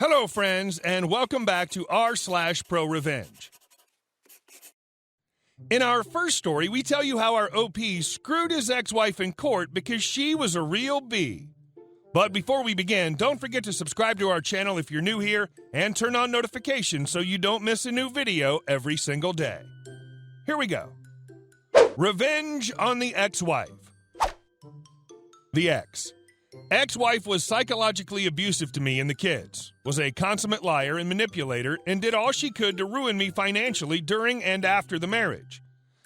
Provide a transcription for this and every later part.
Hello, friends, and welcome back to r/ProRevenge. In our first story, we tell you how our OP screwed his ex-wife in court because she was a real bee. But before we begin, don't forget to subscribe to our channel if you're new here and turn on notifications so you don't miss a new video every single day. Here we go. Revenge on the ex-wife. The ex-wife was psychologically abusive to me and the kids, was a consummate liar and manipulator, and did all she could to ruin me financially during and after the marriage.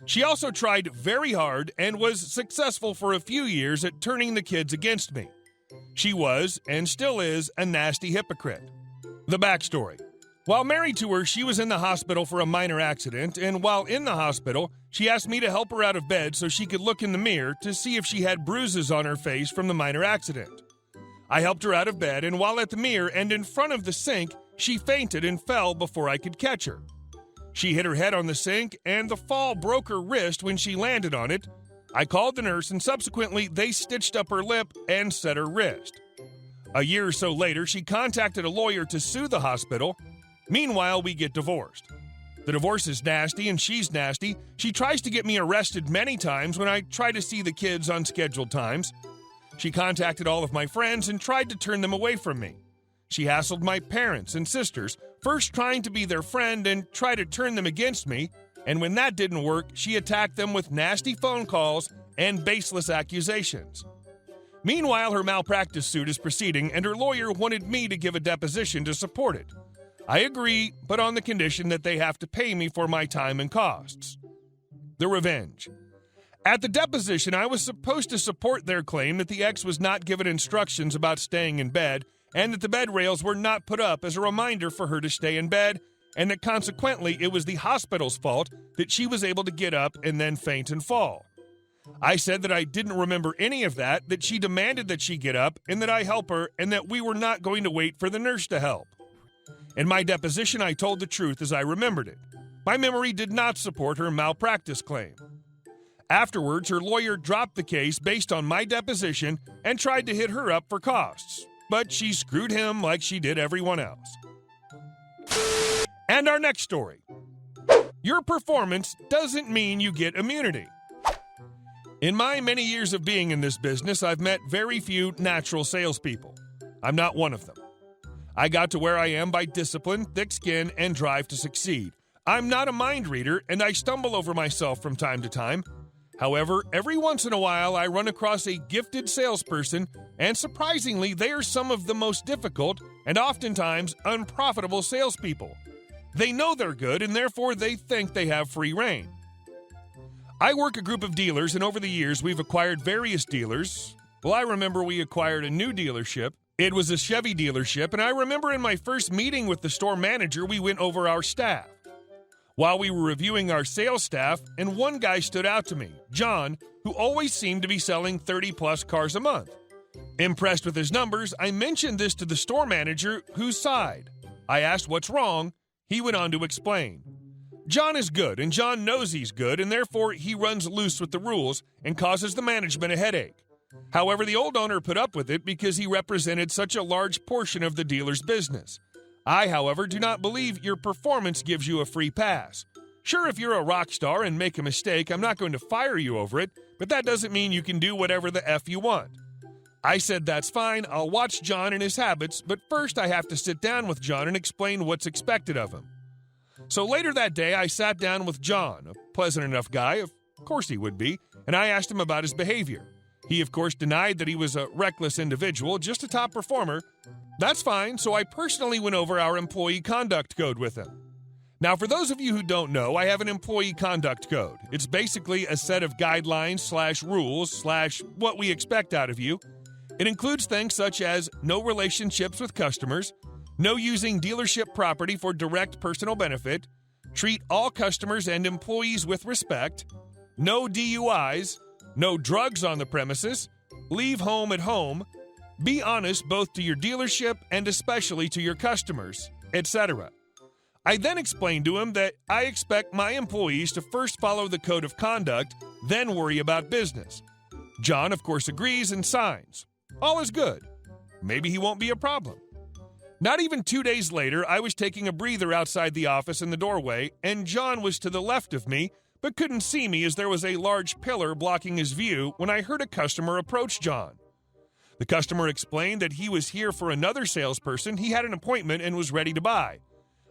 She also tried very hard and was successful for a few years at turning the kids against me. She was, and still is, a nasty hypocrite. The backstory. While married to her, she was in the hospital for a minor accident, and while in the hospital, she asked me to help her out of bed so she could look in the mirror to see if she had bruises on her face from the minor accident. I helped her out of bed, and while at the mirror and in front of the sink, she fainted and fell before I could catch her. She hit her head on the sink, and the fall broke her wrist when she landed on it. I called the nurse, and subsequently, they stitched up her lip and set her wrist. A year or so later, she contacted a lawyer to sue the hospital. Meanwhile, we get divorced. The divorce is nasty and she's nasty. She tries to get me arrested many times when I try to see the kids on scheduled times. She contacted all of my friends and tried to turn them away from me. She hassled my parents and sisters, first trying to be their friend and try to turn them against me, and when that didn't work, she attacked them with nasty phone calls and baseless accusations. Meanwhile, her malpractice suit is proceeding and her lawyer wanted me to give a deposition to support it. I agree, but on the condition that they have to pay me for my time and costs. The revenge. At the deposition, I was supposed to support their claim that the ex was not given instructions about staying in bed and that the bed rails were not put up as a reminder for her to stay in bed, and that consequently it was the hospital's fault that she was able to get up and then faint and fall. I said that I didn't remember any of that she demanded that she get up and that I help her, and that we were not going to wait for the nurse to help. In my deposition, I told the truth as I remembered it. My memory did not support her malpractice claim. Afterwards, her lawyer dropped the case based on my deposition and tried to hit her up for costs, but she screwed him like she did everyone else. And our next story. Your performance doesn't mean you get immunity. In my many years of being in this business, I've met very few natural salespeople. I'm not one of them. I got to where I am by discipline, thick skin, and drive to succeed. I'm not a mind reader, and I stumble over myself from time to time. However, every once in a while, I run across a gifted salesperson, and surprisingly, they are some of the most difficult and oftentimes unprofitable salespeople. They know they're good, and therefore they think they have free rein. I work a group of dealers, and over the years, we've acquired various dealers. Well, I remember we acquired a new dealership. It was a Chevy dealership, and I remember in my first meeting with the store manager, we went over our staff. While we were reviewing our sales staff, and one guy stood out to me, John, who always seemed to be selling 30-plus cars a month. Impressed with his numbers, I mentioned this to the store manager, who sighed. I asked what's wrong. He went on to explain. John is good, and John knows he's good, and therefore he runs loose with the rules and causes the management a headache. However, the old owner put up with it because he represented such a large portion of the dealer's business. I, however, do not believe your performance gives you a free pass. Sure, if you're a rock star and make a mistake, I'm not going to fire you over it, but that doesn't mean you can do whatever the F you want. I said that's fine, I'll watch John and his habits, but first I have to sit down with John and explain what's expected of him. So later that day, I sat down with John, a pleasant enough guy, of course he would be, and I asked him about his behavior. He, of course, denied that he was a reckless individual, just a top performer. That's fine, so I personally went over our employee conduct code with him. Now, for those of you who don't know, I have an employee conduct code. It's basically a set of guidelines/rules/what we expect out of you. It includes things such as no relationships with customers, no using dealership property for direct personal benefit, treat all customers and employees with respect, no DUIs, no drugs on the premises, leave home at home, be honest both to your dealership and especially to your customers, etc. I then explained to him that I expect my employees to first follow the code of conduct, then worry about business. John, of course, agrees and signs. All is good. Maybe he won't be a problem. Not even 2 days later, I was taking a breather outside the office in the doorway, and John was to the left of me, but couldn't see me as there was a large pillar blocking his view when I heard a customer approach John. The customer explained that he was here for another salesperson, he had an appointment and was ready to buy.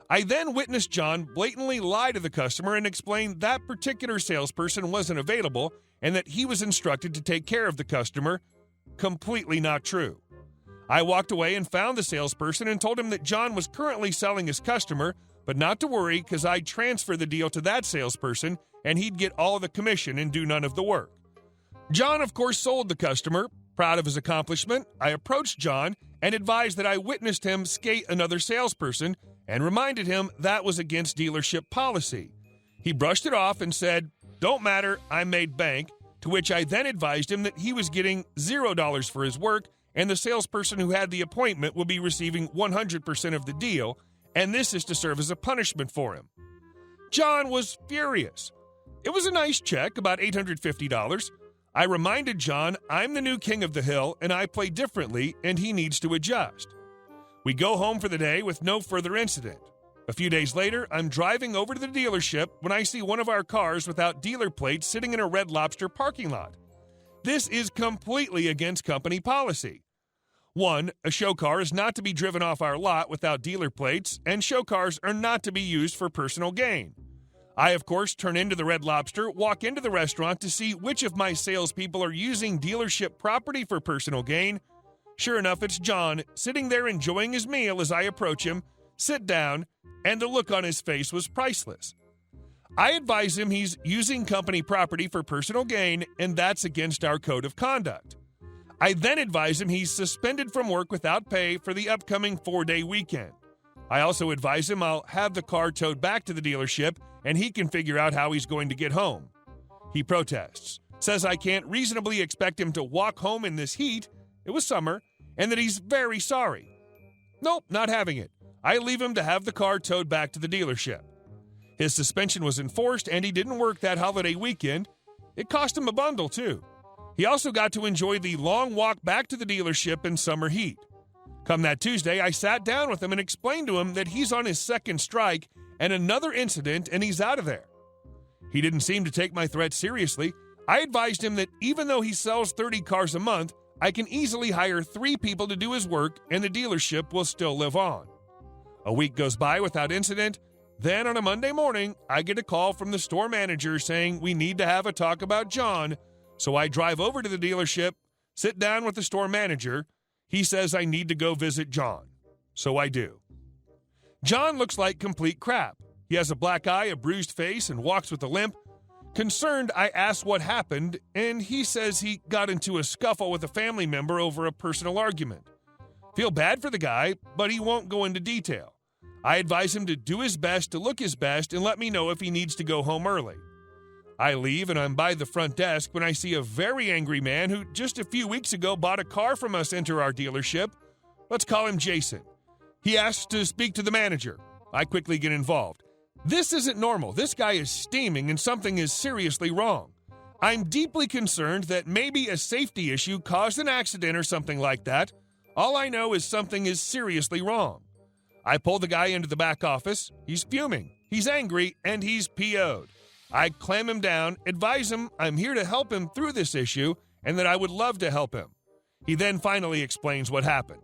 I then witnessed John blatantly lie to the customer and explain that particular salesperson wasn't available and that he was instructed to take care of the customer. Completely not true. I walked away and found the salesperson and told him that John was currently selling his customer, but not to worry because I'd transfer the deal to that salesperson and he'd get all of the commission and do none of the work. John, of course, sold the customer. Proud of his accomplishment, I approached John and advised that I witnessed him skate another salesperson and reminded him that was against dealership policy. He brushed it off and said, "Don't matter, I made bank," to which I then advised him that he was getting $0 for his work and the salesperson who had the appointment will be receiving 100% of the deal, and this is to serve as a punishment for him. John was furious. It was a nice check, about $850. I reminded John I'm the new king of the hill and I play differently and he needs to adjust. We go home for the day with no further incident. A few days later, I'm driving over to the dealership when I see one of our cars without dealer plates sitting in a Red Lobster parking lot. This is completely against company policy. 1, a show car is not to be driven off our lot without dealer plates, and show cars are not to be used for personal gain. I, of course, turn into the Red Lobster, walk into the restaurant to see which of my salespeople are using dealership property for personal gain. Sure enough, it's John, sitting there enjoying his meal as I approach him, sit down, and the look on his face was priceless. I advise him he's using company property for personal gain, and that's against our code of conduct. I then advise him he's suspended from work without pay for the upcoming 4-day weekend. I also advise him I'll have the car towed back to the dealership, and he can figure out how he's going to get home. He protests, says I can't reasonably expect him to walk home in this heat, it was summer, and that he's very sorry. Nope, not having it. I leave him to have the car towed back to the dealership. His suspension was enforced and he didn't work that holiday weekend. It cost him a bundle, too. He also got to enjoy the long walk back to the dealership in summer heat. Come that Tuesday, I sat down with him and explained to him that he's on his second strike and another incident and he's out of there. He didn't seem to take my threat seriously. I advised him that even though he sells 30 cars a month, I can easily hire 3 people to do his work and the dealership will still live on. A week goes by without incident. Then on a Monday morning, I get a call from the store manager saying we need to have a talk about John. So I drive over to the dealership, sit down with the store manager. He says I need to go visit John. So I do. John looks like complete crap. He has a black eye, a bruised face, and walks with a limp. Concerned, I ask what happened, and he says he got into a scuffle with a family member over a personal argument. Feel bad for the guy, but he won't go into detail. I advise him to do his best to look his best and let me know if he needs to go home early. I leave and I'm by the front desk when I see a very angry man who just a few weeks ago bought a car from us enter our dealership. Let's call him Jason. He asks to speak to the manager. I quickly get involved. This isn't normal. This guy is steaming and something is seriously wrong. I'm deeply concerned that maybe a safety issue caused an accident or something like that. All I know is something is seriously wrong. I pull the guy into the back office. He's fuming. He's angry, and he's PO'd. I clam him down, advise him I'm here to help him through this issue, and that I would love to help him. He then finally explains what happened.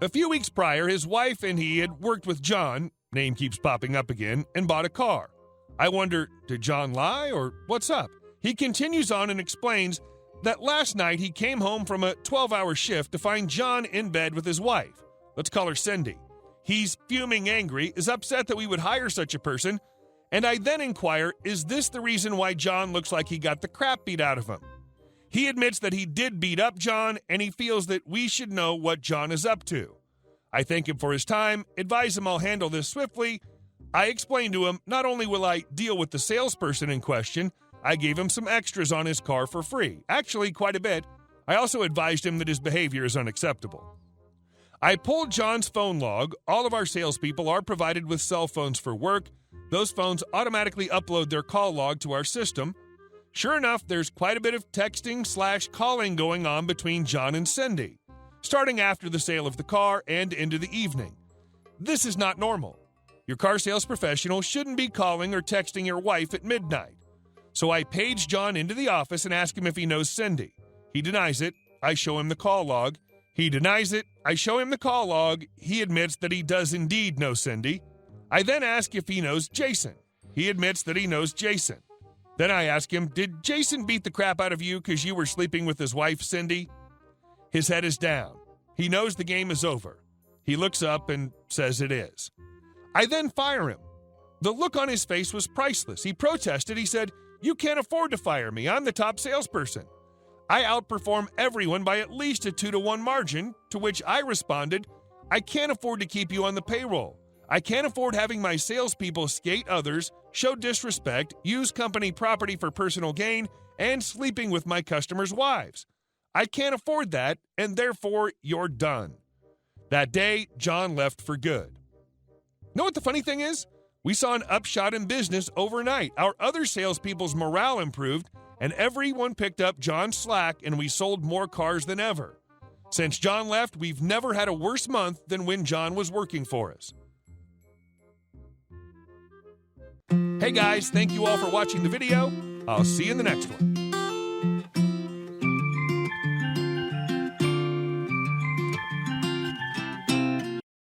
A few weeks prior, his wife and he had worked with John, name keeps popping up again, and bought a car. I wonder, did John lie, or what's up? He continues on and explains that last night he came home from a 12-hour shift to find John in bed with his wife. Let's call her Cindy. He's fuming angry, is upset that we would hire such a person, and I then inquire, is this the reason why John looks like he got the crap beat out of him? He admits that he did beat up John, and he feels that we should know what John is up to. I thank him for his time, advise him I'll handle this swiftly. I explain to him not only will I deal with the salesperson in question, I gave him some extras on his car for free, actually quite a bit. I also advised him that his behavior is unacceptable. I pulled John's phone log. All of our salespeople are provided with cell phones for work. Those phones automatically upload their call log to our system. Sure enough, there's quite a bit of texting/calling going on between John and Cindy, starting after the sale of the car and into the evening. This is not normal. Your car sales professional shouldn't be calling or texting your wife at midnight. So I page John into the office and ask him if he knows Cindy. He denies it. I show him the call log. He denies it. I show him the call log. He admits that he does indeed know Cindy. I then ask if he knows Jason. He admits that he knows Jason. Then I ask him, did Jason beat the crap out of you because you were sleeping with his wife, Cindy? His head is down. He knows the game is over. He looks up and says it is. I then fire him. The look on his face was priceless. He protested. He said, you can't afford to fire me. I'm the top salesperson. I outperform everyone by at least a 2-to-1 margin, to which I responded, I can't afford to keep you on the payroll. I can't afford having my salespeople skate others, show disrespect, use company property for personal gain, and sleeping with my customers' wives. I can't afford that, and therefore you're done. That day, John left for good. Know what the funny thing is? We saw an upshot in business overnight. Our other salespeople's morale improved, and everyone picked up John's slack, and we sold more cars than ever. Since John left, we've never had a worse month than when John was working for us. Hey guys, thank you all for watching the video. I'll see you in the next one.